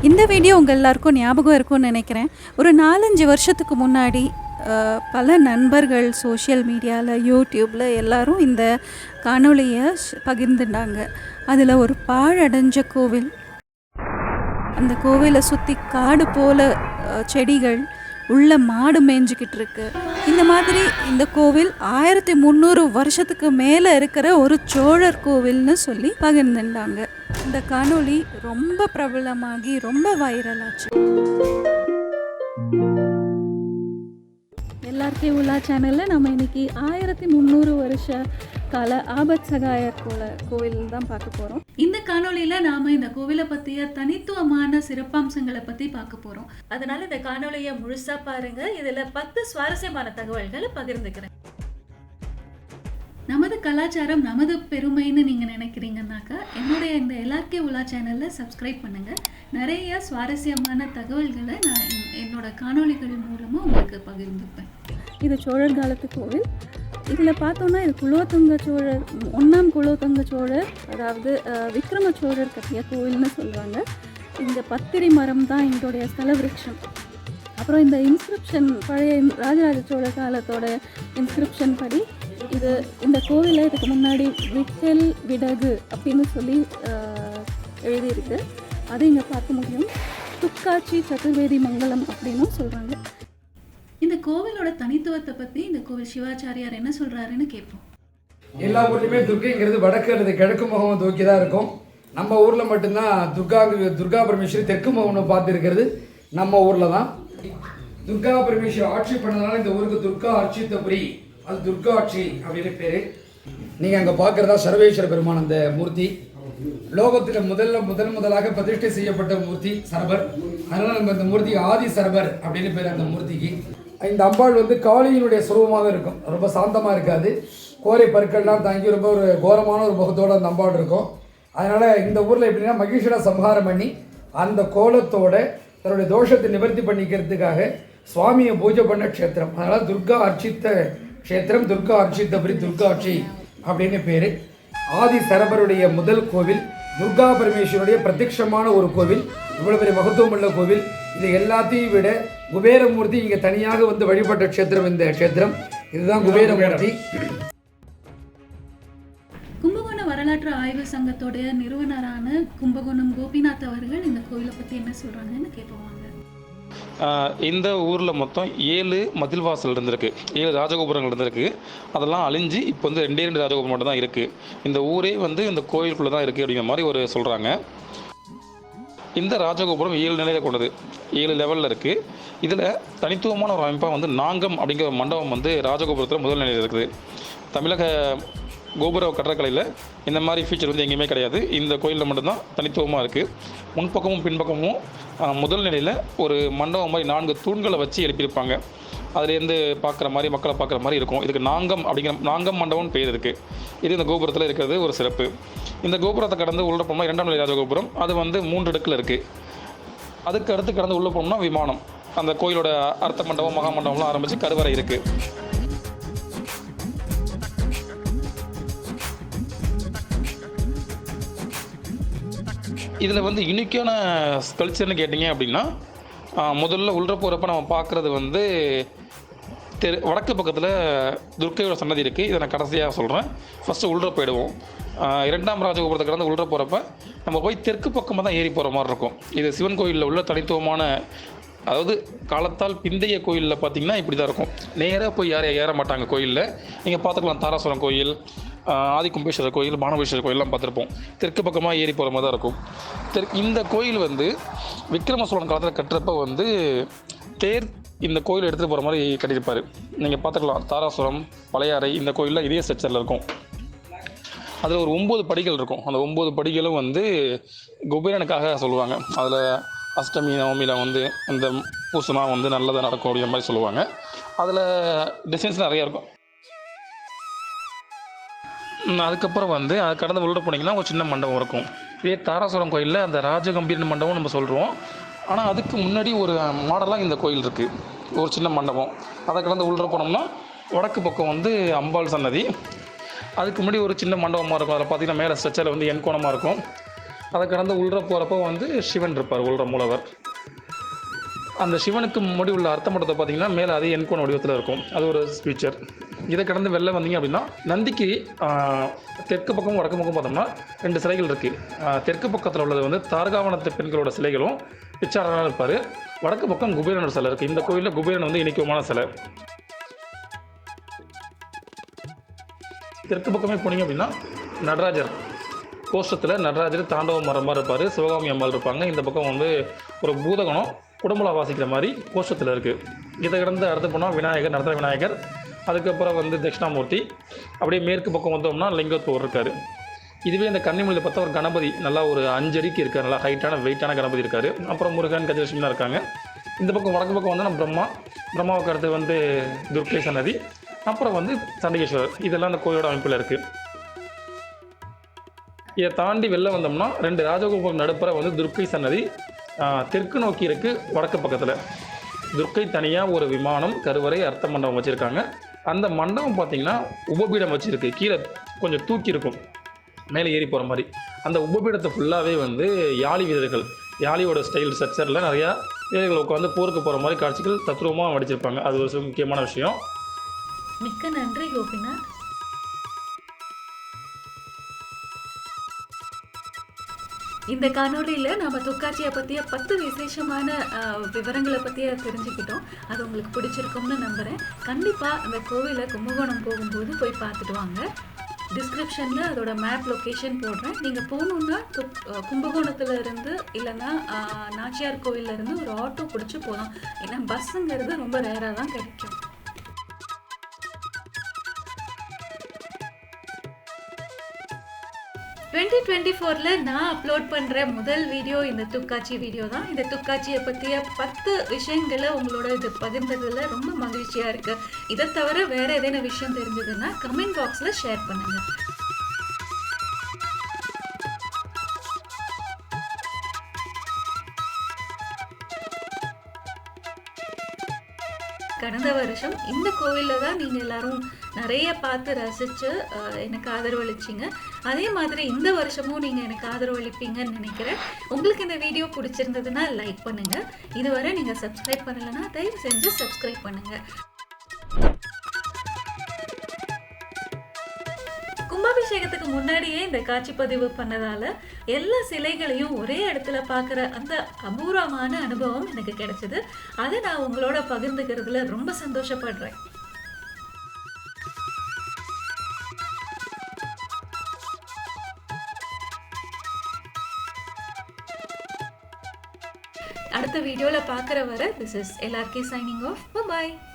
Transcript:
இந்த வீடியோ உங்கள் எல்லாருக்கும் ஞாபகம் இருக்கும்னு நினைக்கிறேன். ஒரு 4-5 வருஷத்துக்கு முன்னாடி பல நண்பர்கள் சோஷியல் மீடியாவில், யூடியூப்பில் எல்லாரும் இந்த காணொளியை பகிர்ந்துட்டாங்க. அதில் ஒரு பாழடைஞ்ச கோவில், அந்த கோவிலை சுற்றி காடு போல செடிகள், உள்ள மாடு மேய்ஞ்சிக்கிட்டு இருக்கு. இந்த மாதிரி இந்த கோவில் 1300 வருஷத்துக்கு மேலே இருக்கிற ஒரு சோழர் கோவில்னு சொல்லி பகிர்ந்துட்டாங்க. இந்த காணொளி ரொம்ப பிரபலமாகி ரொம்ப வைரல் ஆச்சு. எல்லாருக்கே உலா சேனலில் நம்ம இன்னைக்கு 1300 வருஷ கால ஆபத் சகாயர் கோவில் தான் பார்க்க போகிறோம். இந்த காணொலியில் நாம் இந்த கோவிலை பற்றிய தனித்துவமான சிறப்பம்சங்களை பற்றி பார்க்க போகிறோம். அதனால் இந்த காணொலியை முழுசாக பாருங்கள். இதில் 10 சுவாரஸ்யமான தகவல்களை பகிர்ந்துக்கிறேன். நமது கலாச்சாரம் நமது பெருமைன்னு நீங்கள் நினைக்கிறீங்கன்னாக்கா என்னுடைய இந்த எல்லாருக்கே உலா சேனலில் சப்ஸ்கிரைப் பண்ணுங்கள். நிறைய சுவாரஸ்யமான தகவல்களை நான் என்னோட காணொலிகள் மூலமாக உங்களுக்கு பகிர்ந்துப்பேன். இது சோழர் காலத்து கோவில். இதில் பார்த்தோன்னா இது குலோத்துங்க சோழர், 1ஆம் குலோத்துங்க சோழர், அதாவது விக்ரம சோழர் கட்டிய கோவில்னு சொல்லுவாங்க. இந்த பத்திரி மரம் தான் எங்களுடைய ஸ்தல விருட்சம். அப்புறம் இந்த இன்ஸ்கிரிப்ஷன், பழைய ராஜராஜ சோழ காலத்தோட இன்ஸ்கிரிப்ஷன் படி இந்த கோவிலை இதுக்கு முன்னாடி விட்டல் விடகு அப்படின்னு சொல்லி எழுதியிருக்கு. அதை இங்கே பார்க்க முடியும். துக்காட்சி சதுர்வேதி மங்கலம் அப்படின்னு சொல்கிறாங்க. இந்த கோவிலோட தனித்துவத்தை பற்றி இந்த கோவில் சிவாச்சாரியார் என்ன சொல்கிறாருன்னு கேட்போம். எல்லா ஊர்லேயுமே துர்க்கைங்கிறது வடக்கு அல்லது கிழக்கு முகம் தூக்கி தான் இருக்கும். நம்ம ஊரில் மட்டும்தான் துர்கா பரமேஸ்வரி தெற்கு முகம்னு பார்த்துருக்கிறது நம்ம ஊரில் தான். துர்கா பரமேஸ்வரி ஆட்சி பண்ணதுனால இந்த ஊருக்கு துர்கா அர்ச்சித்தபுரி, அது துர்கா ஆட்சி அப்படின்னு பேர். நீங்கள் அங்கே பார்க்குறதா சர்வேஸ்வர பெருமான் அந்த மூர்த்தி. லோகத்தில் முதலாக பிரதிஷ்டை செய்யப்பட்ட மூர்த்தி சரபர். அதனால் நம்ம இந்த மூர்த்திக்கு ஆதி சரபர் அப்படின்னு பேர் அந்த மூர்த்திக்கு. இந்த அம்பாள் காளியினுடைய சுரூபமாக இருக்கும். ரொம்ப சாந்தமாக இருக்காது. கோரை பற்கள்லாம் தாங்கி ரொம்ப ஒரு கோரமான ஒரு முகத்தோடு அந்த அம்பாள் இருக்கும். அதனால் இந்த ஊரில் எப்படின்னா மகிஷனை சம்ஹாரம் பண்ணி அந்த கோலத்தோட தன்னுடைய தோஷத்தை நிவர்த்தி பண்ணிக்கிறதுக்காக சுவாமியை பூஜை பண்ண க்ஷேத்திரம். அதனால் துர்கா அர்ச்சித்த க்ஷேத்திரம், துர்கா அர்ச்சித்தபுரி, துர்காட்சி அப்படின்னு பேர். ஆதி சரபருடைய முதல் கோவில், துர்கா பரமேஸ்வருடைய பிரத்யட்சமான ஒரு கோவில். இவ்வளோ பெரிய மகத்துவம் உள்ள கோவில். இது எல்லாத்தையும் விட குபேரமூர்த்தி இங்கே தனியாக வழிபட்ட க்ஷேத்திரம் இந்த க்ஷேத்திரம். இதுதான் குபேரமூர்த்தி. கும்பகோணம் வரலாற்று ஆய்வு சங்கத்தோடைய நிறுவனரான கும்பகோணம் கோபிநாத் அவர்கள் இந்த கோவிலை பற்றி என்ன சொல்கிறாங்கன்னு கேட்போம். இந்த ஊரில் மொத்தம் 7 மதில் வாசல் இருந்திருக்கு, 7 ராஜகோபுரங்கள் இருந்திருக்கு. அதெல்லாம் அழிஞ்சு இப்போ 2 ராஜகோபுரம் மட்டும் தான் இருக்குது. இந்த ஊரே இந்த கோயிலுக்குள்ளே தான் இருக்குது அப்படிங்கிற மாதிரி ஒரு சொல்கிறாங்க. இந்த ராஜகோபுரம் 7 நிலையை கொண்டது, 7 லெவலில் இருக்குது. இதில் தனித்துவமான ஒரு அமைப்பாக நாங்கம் அப்படிங்கிற ஒரு மண்டபம் ராஜகோபுரத்தில் முதல் நிலையில் இருக்குது. தமிழக கோபுர கட்டடக்கலையில் இந்த மாதிரி ஃபீச்சர் எங்கேயுமே கிடையாது. இந்த கோயிலில் மட்டும்தான் தனித்துவமாக இருக்குது. முன்பக்கமும் பின்பக்கமும் முதல் நிலையில் ஒரு மண்டபம் மாதிரி 4 தூண்களை வச்சு எழுப்பியிருப்பாங்க. அதுலேருந்து பார்க்குற மாதிரி, மக்களை பார்க்குற மாதிரி இருக்கும். இதுக்கு நாங்கம் மண்டபம்னு பேர் இருக்குது. இது இந்த கோபுரத்தில் இருக்கிறது ஒரு சிறப்பு. இந்த கோபுரத்தை கடந்து உள்ள போனோம்னா 2ஆம் நிலை ராஜகோபுரம். அது 3 அடுக்கில் இருக்குது. அதுக்கு அடுத்து கடந்து உள்ளே போனோம்னா விமானம். அந்த கோயிலோட அர்த்த மண்டபம், மகா மண்டபம்லாம் ஆரம்பித்து கருவறை இருக்குது. இதில் யூனிக்கான கல்ச்சர்னு கேட்டிங்க அப்படின்னா, முதல்ல உள்ள போகிறப்ப நம்ம பார்க்குறது வடக்கு பக்கத்தில் துர்க்கையோட சன்னதி இருக்குது. இதை நான் கடைசியாக சொல்கிறேன். ஃபஸ்ட்டு உள்ள போயிடுவோம். 2ஆம் ராஜகோபுரத்தை கடந்து உள்ள போகிறப்ப நம்ம போய் தெற்கு பக்கமாக தான் ஏறி போகிற மாதிரி இருக்கும். இது சிவன் கோயிலில் உள்ள தனித்துவமான, அதாவது காலத்தால் பிந்தைய கோயிலில் பார்த்திங்கன்னா இப்படி தான் இருக்கும். நேராக போய் யாரும் ஏற மாட்டாங்க கோயிலில். நீங்கள் பார்த்துக்கலாம், தாராசுரம் கோயில், ஆதி கும்பேஸ்வரர் கோயில், பானபேஸ்வரர் கோயிலெலாம் பார்த்துருப்போம். தெற்கு பக்கமாக ஏறி போகிற மாதிரி தான் இருக்கும். இந்த கோயில் விக்ரம சோழன் காலத்தில் கட்டுறப்ப தேர் இந்த கோயில் எடுத்துகிட்டு போகிற மாதிரி கட்டியிருப்பார். நீங்கள் பார்த்துக்கலாம், தாராசுரம், பழையாறை, இந்த கோயிலில் இதே ஸ்ட்ரக்சரில் இருக்கும். அதில் ஒரு 9 படிகள் இருக்கும். அந்த 9 படிகளும் குபேரனுக்காக சொல்லுவாங்க. அதில் அஷ்டமி நவமியில் இந்த பூசனா நல்லதாக நடக்கும் அப்படிங்கிற மாதிரி சொல்லுவாங்க. அதில் டிசைன்ஸ் நிறையா இருக்கும். அதுக்கப்புறம் அது கடந்து உள்ள போனீங்கன்னா ஒரு சின்ன மண்டபம் இருக்கும். இதே தாராசுரம் கோயிலில் அந்த ராஜகம்பீரன் மண்டபம் நம்ம சொல்கிறோம். ஆனால் அதுக்கு முன்னாடி ஒரு மாடலாக இந்த கோயில் இருக்குது, ஒரு சின்ன மண்டபம். அதை கடந்து உள்ள போனோம்னா வடக்கு பக்கம் அம்பாள் சன்னதி. அதுக்கு முன்னாடி ஒரு சின்ன மண்டபமாக இருக்கும். அதில் பார்த்திங்கன்னா மேலே ஸ்ட்ரக்சரில் எண்கோணமாக இருக்கும். அதை கடந்து உள்ள போகிறப்போ வந்து சிவன் இருப்பார், உள்ள மூலவர். அந்த சிவனுக்கு முன்னாடி உள்ள அர்த்த மண்டபத்தை பார்த்தீங்கன்னா மேலே அதே எண்கோண வடிவத்தில் இருக்கும். அது ஒரு ஃபீச்சர். இதை கடந்து வெளில வந்தீங்க அப்படின்னா நந்திக்கு தெற்கு பக்கம் வடக்கு பக்கம் பார்த்தோம்னா 2 சிலைகள் இருக்குது. தெற்கு பக்கத்தில் உள்ளது வந்து தாரகாவனத்து பெண்களோட சிலைகளும் பிச்சாரனாக இருப்பார். வடக்கு பக்கம் குபேரனோட சிலை இருக்குது. இந்த கோயிலில் குபேரன் வந்து இணைக்குமான சிலை. தெற்கு பக்கமே போனீங்க அப்படின்னா நடராஜர் கோஷ்டத்தில் நடராஜர் தாண்டவ மரம் மாதிரி இருப்பார். சிவகாமி அம்மாள் இருப்பாங்க. இந்த பக்கம் வந்து ஒரு பூதகணம் குடமுலா வாசிக்கிற மாதிரி கோஷ்டத்தில் இருக்குது. இதை கடந்து அடுத்து போனால் விநாயகர், நடராஜ விநாயகர், அதுக்கப்புறம் வந்து தட்சிணாமூர்த்தி. அப்படியே மேற்கு பக்கம் வந்தோம்னா லிங்கத்தூர் இருக்கார். இதுவே இந்த கன்னிமொழியில் பார்த்தா ஒரு கணபதி நல்லா ஒரு 5 அடிக்கு இருக்கார். நல்லா ஹைட்டான வெயிட்டான கணபதி இருக்கார். அப்புறம் முருகன், கஜலட்சுமிலாம் இருக்காங்க. இந்த பக்கம் வடக்கு பக்கம் வந்தால் பிரம்மாவுக்கு அடுத்து வந்து துர்க்கை சன்னதி, அப்புறம் வந்து சண்டிகேஸ்வரர். இதெல்லாம் அந்த கோயிலோட அமைப்பில் இருக்குது. இதை தாண்டி வெளில வந்தோம்னா 2 ராஜகோபுரம் நடுப்புற வந்து துர்க்கை சன்னதி தெற்கு நோக்கி இருக்குது. வடக்கு பக்கத்தில் துர்க்கை தனியாக ஒரு விமானம், கருவறை, அர்த்த மண்டபம் வச்சுருக்காங்க. அந்த மண்டபம் பார்த்திங்கன்னா உபபீடம் வச்சுருக்கு. கீழே கொஞ்சம் தூக்கி இருக்கும், மேலே ஏறி போகிற மாதிரி. அந்த உபபீடத்தை ஃபுல்லாகவே வந்து யாழி வீரர்கள், யாழியோட ஸ்டைல் ஸ்ட்ரக்சரில் நிறையா வீரர்கள் உட்காந்து போருக்கு போகிற மாதிரி காட்சிகள் தத்ரூபமாக வடிச்சிருப்பாங்க. அது ஒரு முக்கியமான விஷயம். மிக்க நன்றி கோபிநாத். இந்த காணொலியில் நம்ம தொக்காட்சியை பற்றிய 10 விசேஷமான விவரங்களை பற்றிய தெரிஞ்சுக்கிட்டோம். அது உங்களுக்கு பிடிச்சிருக்கும்னு நம்புகிறேன். கண்டிப்பாக அந்த கோவிலை கும்பகோணம் போகும்போது போய் பார்த்துட்டு வாங்க. டிஸ்கிரிப்ஷனில் அதோட மேப் லொக்கேஷன் போடுறேன். நீங்கள் போகணுன்னா கும்பகோணத்தில் இருந்து இல்லைன்னா நாச்சியார் கோவிலேருந்து ஒரு ஆட்டோ பிடிச்சி போகலாம். ஏன்னா பஸ்ஸுங்கிறது ரொம்ப ரேராக தான் கிடைக்கும். 2024ல் நான் அப்லோட் பண்ணுற முதல் வீடியோ இந்த துக்காட்சி வீடியோ தான். இந்த துக்காட்சியை பற்றிய 10 விஷயங்களை உங்களோட இது பகிர்ந்ததில் ரொம்ப மகிழ்ச்சியாக இருக்குது. இதை தவிர வேறு ஏதேனும் விஷயம் தெரிஞ்சதுன்னா கமெண்ட் பாக்ஸில் ஷேர் பண்ணுங்கள். கடந்த வருஷம் இந்த கோவிலில் தான் நீங்கள் எல்லாரும் நிறைய பார்த்து ரசித்து எனக்கு ஆதரவளிச்சிங்க. அதே மாதிரி இந்த வருஷமும் நீங்கள் எனக்கு ஆதரவளிப்பீங்கன்னு நினைக்கிறேன். உங்களுக்கு இந்த வீடியோ பிடிச்சிருந்ததுன்னா லைக் பண்ணுங்கள். இதுவரை நீங்கள் சப்ஸ்கிரைப் பண்ணலைன்னா தயவு செஞ்சு சப்ஸ்கிரைப் பண்ணுங்கள். கும்பாபிஷேகத்துக்கு முன்னாடியே இந்த காட்சி பதிவு பண்ணதால எல்லா சிலைகளையும் ஒரே இடத்துல பார்க்குற அந்த அபூர்வமான அனுபவம் எனக்கு கிடைச்சது. அதை நான் உங்களோட பகிர்ந்துக்கிறதுல ரொம்ப சந்தோஷப்படுறேன். அடுத்த வீடியோவில் பார்க்குற வரை this is LRK signing off. Bye bye.